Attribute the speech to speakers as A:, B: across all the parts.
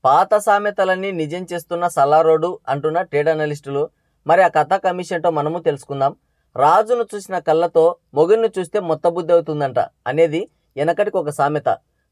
A: పాత సామెతలన్నీ నిజం చేస్తున్న సల్లారోడు అంటున్న ట్రేడ్ అనలిస్టులు. మరి ఆ కథ కమిషన్తో మనము తెలుసుకుందాం. రాజును చూసిన కళ్ళతో మొగుడిని చూస్తే మొత్తబుద్ధి అవుతుందంట అనేది వెనకటికి ఒక సామెత.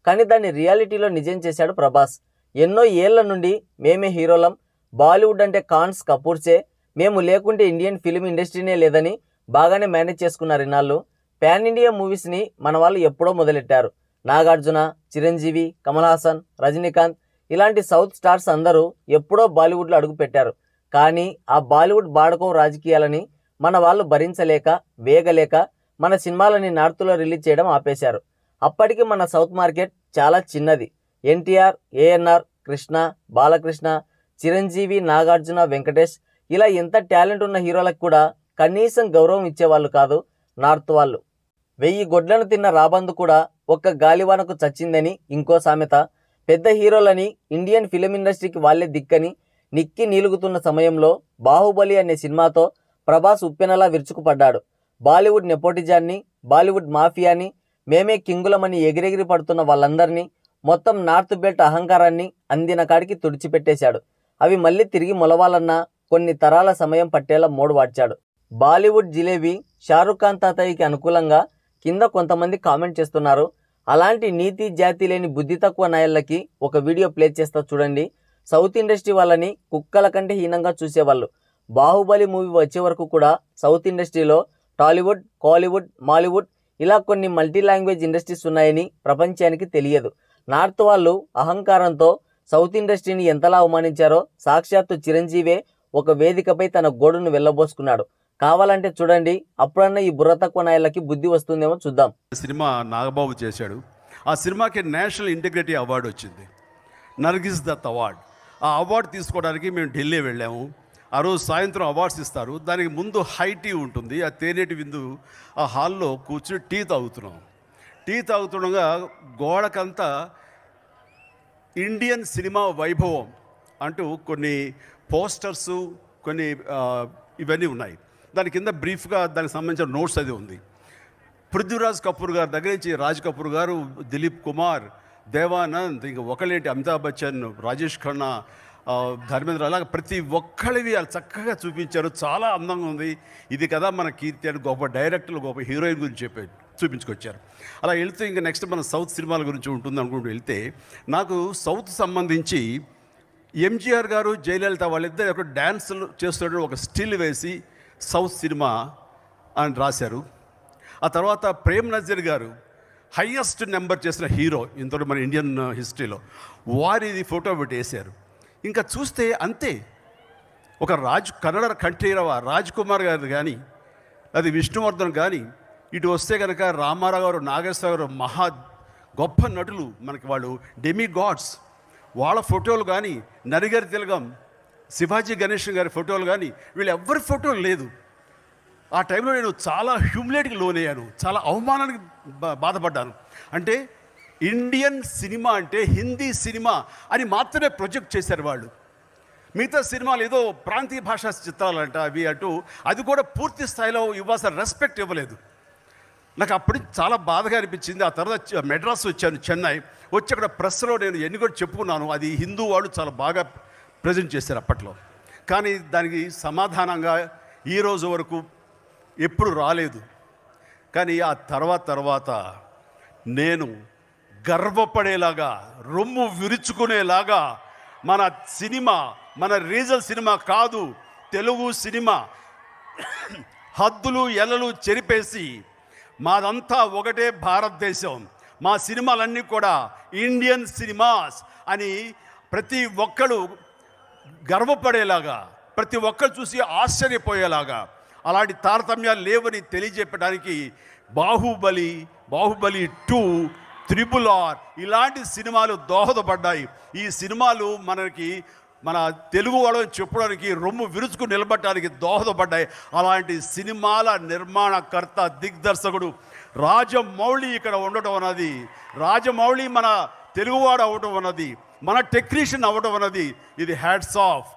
A: కానీ దాన్ని రియాలిటీలో నిజం చేశాడు ప్రభాస్. ఎన్నో ఏళ్ల నుండి మేమే హీరోలం, బాలీవుడ్ అంటే ఖాన్స్ కపూర్సే, మేము లేకుంటే ఇండియన్ ఫిలిం ఇండస్ట్రీనే లేదని బాగానే మేనేజ్ చేసుకున్నారు ఇన్నాళ్ళు. పాన్ ఇండియా మూవీస్ని మన వాళ్ళు ఎప్పుడో మొదలెట్టారు. నాగార్జున, చిరంజీవి, కమల్ హాసన్, రజనీకాంత్ ఇలాంటి సౌత్ స్టార్స్ అందరూ ఎప్పుడో బాలీవుడ్లో అడుగు పెట్టారు. కానీ ఆ బాలీవుడ్ బాడకో రాజకీయాలని మన వాళ్ళు భరించలేక వేగలేక మన సినిమాలని నార్త్లో రిలీజ్ చేయడం ఆపేశారు. అప్పటికి మన సౌత్ మార్కెట్ చాలా చిన్నది. ఎన్టీఆర్, ఏఎన్ఆర్, కృష్ణ, బాలకృష్ణ, చిరంజీవి, నాగార్జున, వెంకటేష్ ఇలా ఎంత టాలెంట్ ఉన్న హీరోలకు కూడా కనీసం గౌరవం ఇచ్చేవాళ్ళు కాదు నార్త్ వాళ్ళు. 1000 గొడ్లను తిన్న రాబందు కూడా ఒక్క గాలివానకు చచ్చిందని ఇంకో సామెత. పెద్ద హీరోలని ఇండియన్ ఫిలిం ఇండస్ట్రీకి వాళ్ళే దిక్కని నిక్కి నీలుగుతున్న సమయంలో బాహుబలి అనే సినిమాతో ప్రభాస్ ఉప్పెనలా విరుచుకుపడ్డాడు. బాలీవుడ్ నెపోటిజాన్ని, బాలీవుడ్ మాఫియాని, మేమే కింగులమని ఎగిరెగిరి పడుతున్న వాళ్ళందరినీ, మొత్తం నార్త్ బెల్ట్ అహంకారాన్ని అందిన కాడికి తుడిచిపెట్టేశాడు. అవి మళ్ళీ తిరిగి మొలవాలన్నా కొన్ని తరాల సమయం పట్టేలా మోడు వాడ్చాడు. బాలీవుడ్ జిలేబీ షారుఖ్ ఖాన్ తాతయ్యకి అనుకూలంగా కింద కొంతమంది కామెంట్ చేస్తున్నారు. అలాంటి నీతి జాతి లేని బుద్ధి తక్కువ నాయళ్ళకి ఒక వీడియో ప్లే చేస్తా చూడండి. సౌత్ ఇండస్ట్రీ వాళ్ళని కుక్కల కంటే హీనంగా చూసేవాళ్ళు. బాహుబలి మూవీ వచ్చే వరకు కూడా సౌత్ ఇండస్ట్రీలో టాలీవుడ్, కాలీవుడ్, మాలీవుడ్ ఇలా కొన్ని మల్టీ లాంగ్వేజ్ ఇండస్ట్రీస్ ఉన్నాయని ప్రపంచానికి తెలియదు. నార్త్ వాళ్ళు అహంకారంతో సౌత్ ఇండస్ట్రీని ఎంతలా అవమానించారో సాక్షాత్తు చిరంజీవే ఒక వేదికపై తన గోడును వెళ్ళబోసుకున్నాడు. కావాలంటే చూడండి, అప్పుడన్నా ఈ బుర్ర తక్కువ నాయలకి బుద్ధి వస్తుందేమో చూద్దాం.
B: సినిమా నాగబాబు చేశాడు. ఆ సినిమాకి నేషనల్ ఇంటిగ్రిటీ అవార్డు వచ్చింది, నర్గిస్ దత్ అవార్డు. ఆ అవార్డు తీసుకోవడానికి మేము ఢిల్లీ వెళ్ళాము. ఆ రోజు సాయంత్రం అవార్డ్స్ ఇస్తారు. దానికి ముందు హై టీ ఉంటుంది, ఆ తేనెటి విందు. ఆ హాల్లో కూర్చుని టీ తాగుతున్నాం. టీ తాగుతుండగా గోడకంతా ఇండియన్ సినిమా వైభవం అంటూ కొన్ని పోస్టర్సు, కొన్ని ఇవన్నీ ఉన్నాయి. దాని కింద బ్రీఫ్గా దానికి సంబంధించిన నోట్స్ అది ఉంది. పృథ్వీరాజ్ కపూర్ గారి దగ్గర నుంచి రాజ్ కపూర్ గారు, దిలీప్ కుమార్, దేవానంద్, ఇంకా ఒకలేంటి అమితాబ్ బచ్చన్, రాజేష్ ఖన్నా, ధర్మేంద్ర, అలాగే ప్రతి ఒక్కళ్ళవి వాళ్ళు చక్కగా చూపించారు. చాలా అందంగా ఉంది. ఇది కదా మన కీర్తి అని గొప్ప డైరెక్టర్లు, గొప్ప హీరోయిన్ గురించి చూపించుకొచ్చారు. అలా వెళ్తే ఇంకా నెక్స్ట్ మన సౌత్ సినిమాల గురించి ఉంటుంది అనుకుంటూ వెళ్తే నాకు సౌత్ సంబంధించి ఎంజీఆర్ గారు, జయలలిత వాళ్ళిద్దరు ఒక డ్యాన్సులు చేస్తున్న ఒక స్టిల్ వేసి సౌత్ సినిమా అని రాశారు. ఆ తర్వాత ప్రేమ్ నజీర్ గారు హయ్యెస్ట్ నెంబర్ చేసిన హీరో ఇంతలో మన ఇండియన్ హిస్టరీలో, వారిది ఫోటో పెట్టి వేశారు. ఇంకా చూస్తే అంతే. ఒక కన్నడ కంఠీరవ రాజ్ కుమార్ గారు కానీ, అది విష్ణువర్ధన్ కానీ, ఇటు వస్తే కనుక రామారావు గారు, నాగేశ్వర గారు మహా గొప్ప నటులు మనకి, వాళ్ళు డెమి గాడ్స్. వాళ్ళ ఫోటోలు కానీ, నరిగారి తిలగం, శివాజీ గణేశన్ గారి ఫోటోలు కానీ, వీళ్ళు ఎవ్వరి ఫోటోలు లేదు. ఆ టైంలో నేను చాలా హ్యూమిలేట్కి లోనయ్యాను, చాలా అవమానానికి బాధపడ్డాను. అంటే ఇండియన్ సినిమా అంటే హిందీ సినిమా అని మాత్రమే ప్రొజెక్ట్ చేశారు వాళ్ళు. మిగతా సినిమాలు ఏదో ప్రాంతీయ భాషా చిత్రాలంట అవి అటు, అది కూడా పూర్తి స్థాయిలో ఇవ్వాల్సిన రెస్పెక్ట్ ఇవ్వలేదు. నాకు అప్పుడు చాలా బాధగా అనిపించింది. ఆ తర్వాత మెడ్రాస్ వచ్చాను, చెన్నై వచ్చి అక్కడ ప్రెస్లో నేను ఎన్ని కూడా చెప్పుకున్నాను. అది హిందూ వాళ్ళు చాలా బాగా ప్రజెంట్ చేశారు అప్పట్లో. కానీ దానికి సమాధానంగా ఈరోజు వరకు ఎప్పుడు రాలేదు. కానీ ఆ తర్వాత నేను గర్వపడేలాగా, రొమ్ము విరుచుకునేలాగా మన సినిమా, మన రీజనల్ సినిమా కాదు, తెలుగు సినిమా హద్దులు ఎల్లలు చెరిపేసి మాదంతా ఒకటే భారతదేశం, మా సినిమాలన్నీ కూడా ఇండియన్ సినిమాస్ అని ప్రతి ఒక్కరు గర్వపడేలాగా, ప్రతి ఒక్కరు చూసి ఆశ్చర్యపోయేలాగా, అలాంటి తారతమ్యాలు లేవని తెలియజెప్పడానికి బాహుబలి, బాహుబలి 2, RRR ఇలాంటి సినిమాలు దోహదపడ్డాయి. ఈ సినిమాలు మన తెలుగు వాళ్ళని చెప్పడానికి, రొమ్ము విరుచుకు నిలబడటానికి దోహదపడ్డాయి. అలాంటి సినిమాల నిర్మాణకర్త, దిగ్దర్శకుడు రాజమౌళి ఇక్కడ ఉండటం అన్నది, రాజమౌళి మన తెలుగువాడు అవ్వటం అన్నది, మన టెక్నీషియన్ అవ్వటం అన్నది, ఇది హ్యాట్స్ ఆఫ్.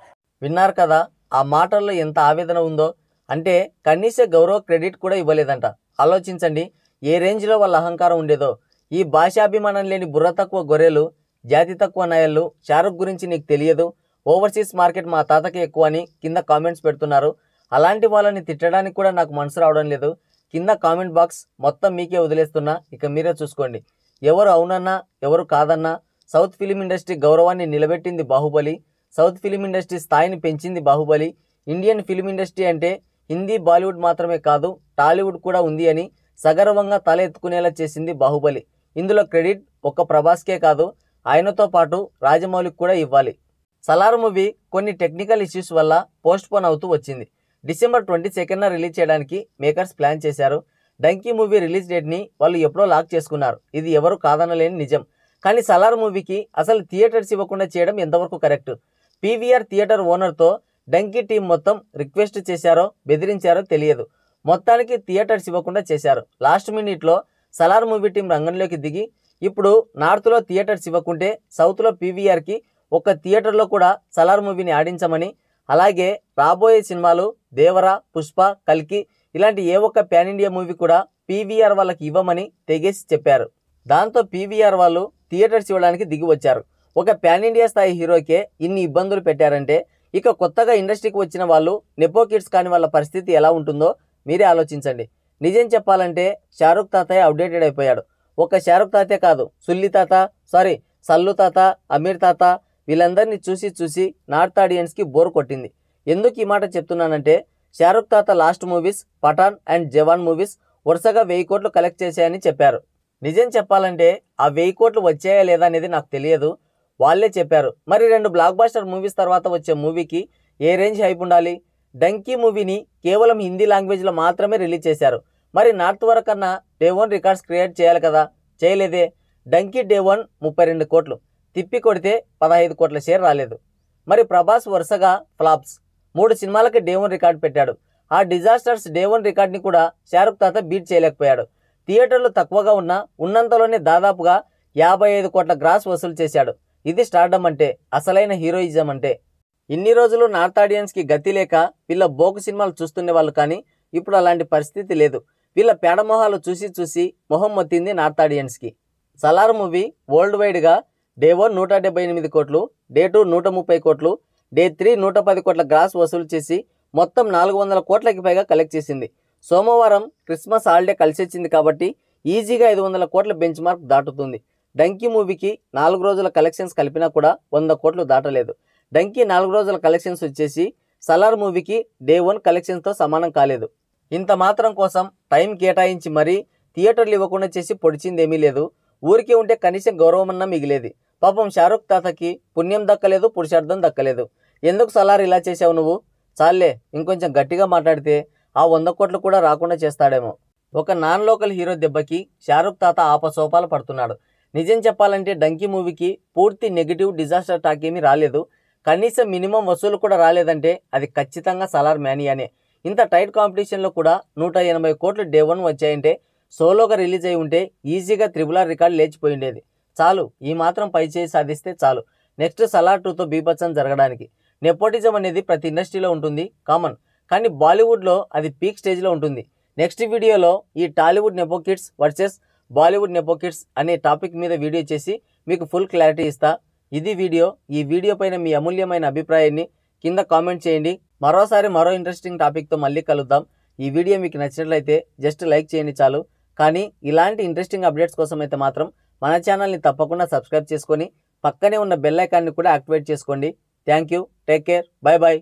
A: విన్నారు కదా ఆ మాటల్లో ఎంత ఆవేదన ఉందో. అంటే కనీస గౌరవ క్రెడిట్ కూడా ఇవ్వలేదంట. ఆలోచించండి ఏ రేంజ్లో వాళ్ళ అహంకారం ఉండేదో. ఈ భాషాభిమానం లేని బుర్ర తక్కువ గొర్రెలు జాతి తక్కువ నాయళ్ళు, షారుఖ్ గురించి నీకు తెలియదు, ఓవర్సీస్ మార్కెట్ మా తాతకి ఎక్కువ అని కింద కామెంట్స్ పెడుతున్నారు. అలాంటి వాళ్ళని తిట్టడానికి కూడా నాకు మనసు రావడం లేదు. కింద కామెంట్ బాక్స్ మొత్తం మీకే వదిలేస్తున్నా, ఇక మీరే చూసుకోండి. ఎవరు అవునన్నా ఎవరు కాదన్నా సౌత్ ఫిలిం ఇండస్ట్రీ గౌరవాన్ని నిలబెట్టింది బాహుబలి. సౌత్ ఫిలిం ఇండస్ట్రీ స్థాయిని పెంచింది బాహుబలి. ఇండియన్ ఫిలిం ఇండస్ట్రీ అంటే హిందీ, బాలీవుడ్ మాత్రమే కాదు, టాలీవుడ్ కూడా ఉంది అని సగర్వంగా తల ఎత్తుకునేలా చేసింది బాహుబలి. ఇందులో క్రెడిట్ ఒక్క ప్రభాస్కే కాదు, ఆయనతో పాటు రాజమౌళికి కూడా ఇవ్వాలి. సలార్ మూవీ కొన్ని టెక్నికల్ ఇష్యూస్ వల్ల పోస్ట్ పోన్ అవుతూ వచ్చింది. డిసెంబర్ 22న రిలీజ్ చేయడానికి మేకర్స్ ప్లాన్ చేశారు. డంకీ మూవీ రిలీజ్ డేట్ని వాళ్ళు ఎప్పుడో లాక్ చేసుకున్నారు. ఇది ఎవరు కాదనలేని నిజం. కానీ సలార్ మూవీకి అసలు థియేటర్స్ ఇవ్వకుండా చేయడం ఎంతవరకు కరెక్ట్? పీవీఆర్ థియేటర్ ఓనర్తో డంకీ టీం మొత్తం రిక్వెస్ట్ చేశారో బెదిరించారో తెలియదు. మొత్తానికి థియేటర్స్ ఇవ్వకుండా చేశారు. లాస్ట్ మినిట్లో సలార్ మూవీ టీం రంగంలోకి దిగి ఇప్పుడు నార్త్లో థియేటర్స్ ఇవ్వకుంటే సౌత్లో పీవీఆర్కి ఒక్క థియేటర్లో కూడా సలార్ మూవీని ఆడించమని, అలాగే రాబోయే సినిమాలు దేవర, పుష్ప, కల్కి ఇలాంటి ఏ ఒక్క ప్యాన్ ఇండియా మూవీ కూడా పీవీఆర్ వాళ్ళకి ఇవ్వమని తెగేసి చెప్పారు. దాంతో పీవీఆర్ వాళ్ళు థియేటర్స్ ఇవ్వడానికి దిగి వచ్చారు. ఒక ప్యాన్ ఇండియా స్థాయి హీరోకే ఇన్ని ఇబ్బందులు పెట్టారంటే ఇక కొత్తగా ఇండస్ట్రీకి వచ్చిన వాళ్ళు నెపో కిడ్స్ కాని వాళ్ళ పరిస్థితి ఎలా ఉంటుందో మీరే ఆలోచించండి. నిజం చెప్పాలంటే షారుఖ్ తాతయ్య అప్డేటెడ్ అయిపోయాడు. ఒక షారుఖ్ తాతయ్య కాదు, సల్లు తాత, అమీర్ తాత వీళ్ళందరినీ చూసి నార్త్ ఆడియన్స్కి బోర్ కొట్టింది. ఎందుకు ఈ మాట చెప్తున్నానంటే షారుఖ్ తాత last movies Pathaan and Jawan movies వరుసగా 1000 కోట్లు కలెక్ట్ చేశాయని చెప్పారు. నిజం చెప్పాలంటే ఆ 1000 కోట్లు వచ్చాయా లేదా అనేది నాకు తెలియదు, వాళ్ళే చెప్పారు. మరి 2 బ్లాక్ బాస్టర్ మూవీస్ తర్వాత వచ్చే మూవీకి ఏ రేంజ్ హైప్ ఉండాలి? డంకీ మూవీని కేవలం హిందీ లాంగ్వేజ్లో మాత్రమే రిలీజ్ చేశారు. మరి నార్త్ వరకన్నా డే 1 రికార్డ్స్ క్రియేట్ చేయాలి కదా, చేయలేదే. డంకీ డే 1 32 కోట్లు, తిప్పి కొడితే 15 కోట్ల షేర్ రాలేదు. మరి ప్రభాస్ వరుసగా ఫ్లాప్స్, 3 సినిమాలకి డే 1 రికార్డ్ పెట్టాడు. ఆ డిజాస్టర్స్ డే 1 రికార్డ్ని కూడా షారుఖ్ తాత బీట్ చేయలేకపోయాడు. థియేటర్లు తక్కువగా ఉన్నా ఉన్నంతలోనే దాదాపుగా 55 కోట్ల గ్రాస్ వసూలు చేశాడు. ఇది స్టార్డమ్ అంటే, అసలైన హీరోయిజం అంటే. ఇన్ని రోజులు నార్త్ ఆడియన్స్కి గతి లేక వీళ్ళ బోకు సినిమాలు చూస్తుండే వాళ్ళు, కానీ ఇప్పుడు అలాంటి పరిస్థితి లేదు. వీళ్ళ పేడమొహాలు చూసి మొహం మొత్తింది నార్త్ ఆడియన్స్కి. సలార్ మూవీ వరల్డ్ వైడ్గా డే 1 178 కోట్లు, డే 2 130 కోట్లు, డే 3 110 కోట్ల గ్రాస్ వసూలు చేసి మొత్తం 400 కోట్లకి పైగా కలెక్ట్ చేసింది. సోమవారం క్రిస్మస్ హాలిడే కలిసొచ్చింది కాబట్టి ఈజీగా 500 కోట్ల బెంచ్ మార్క్ దాటుతుంది. డంకీ మూవీకి 4 రోజుల కలెక్షన్స్ కలిపినా కూడా 100 కోట్లు దాటలేదు. డంకీ 4 రోజుల కలెక్షన్స్ వచ్చేసి సలార్ మూవీకి డే 1 కలెక్షన్స్తో సమానం కాలేదు. ఇంత మాత్రం కోసం టైం కేటాయించి మరీ థియేటర్లు ఇవ్వకుండా చేసి పొడిచిందేమీ లేదు. ఊరికే ఉంటే కనీసం గౌరవమన్నా మిగిలేది. పాపం షారుఖ్ తాతకి పుణ్యం దక్కలేదు, పురుషార్థం దక్కలేదు. ఎందుకు సలార్ ఇలా చేసావు నువ్వు? చాలే, ఇంకొంచెం గట్టిగా మాట్లాడితే ఆ 100 కోట్లు కూడా రాకుండా చేస్తాడేమో. ఒక నాన్ లోకల్ హీరో దెబ్బకి షారుఖ్ తాత ఆపసోపాలు పడుతున్నాడు. నిజం చెప్పాలంటే డంకీ మూవీకి పూర్తి నెగిటివ్ డిజాస్టర్ టాక్ ఏమీ రాలేదు. కనీసం మినిమం వసూలు కూడా రాలేదంటే అది ఖచ్చితంగా సలార్ మ్యానియానే. ఇంత టైట్ కాంపిటీషన్లో కూడా 180 కోట్లు డే 1 వచ్చాయంటే సోలోగా రిలీజ్ అయి ఉంటే ఈజీగా RRR రికార్డు లేచిపోయిండేది. చాలు, ఈ మాత్రం పై చేయి సాధిస్తే చాలు నెక్స్ట్ సలార్ 2తో బీభత్సం జరగడానికి. నెపోటిజం అనేది ప్రతి ఇండస్ట్రీలో ఉంటుంది, కామన్. కానీ బాలీవుడ్లో అది పీక్ స్టేజ్లో ఉంటుంది. నెక్స్ట్ వీడియోలో ఈ Tollywood nepo kids versus Bollywood nepo kids అనే టాపిక్ మీద వీడియో చేసి మీకు ఫుల్ క్లారిటీ ఇస్తా. ఇది వీడియో. ఈ వీడియో పైన మీ అమూల్యమైన అభిప్రాయాన్ని కింద కామెంట్ చేయండి. మరోసారి మరో ఇంట్రెస్టింగ్ టాపిక్తో మళ్ళీ కలుద్దాం. ఈ వీడియో మీకు నచ్చినట్లయితే జస్ట్ లైక్ చేయండి చాలు. కానీ ఇలాంటి ఇంట్రెస్టింగ్ అప్డేట్స్ కోసం అయితే మాత్రం మన ఛానల్ని తప్పకుండా సబ్స్క్రైబ్ చేసుకొని పక్కనే ఉన్న బెల్ ఐకాన్ని కూడా యాక్టివేట్ చేసుకోండి. Thank you, take care, bye bye.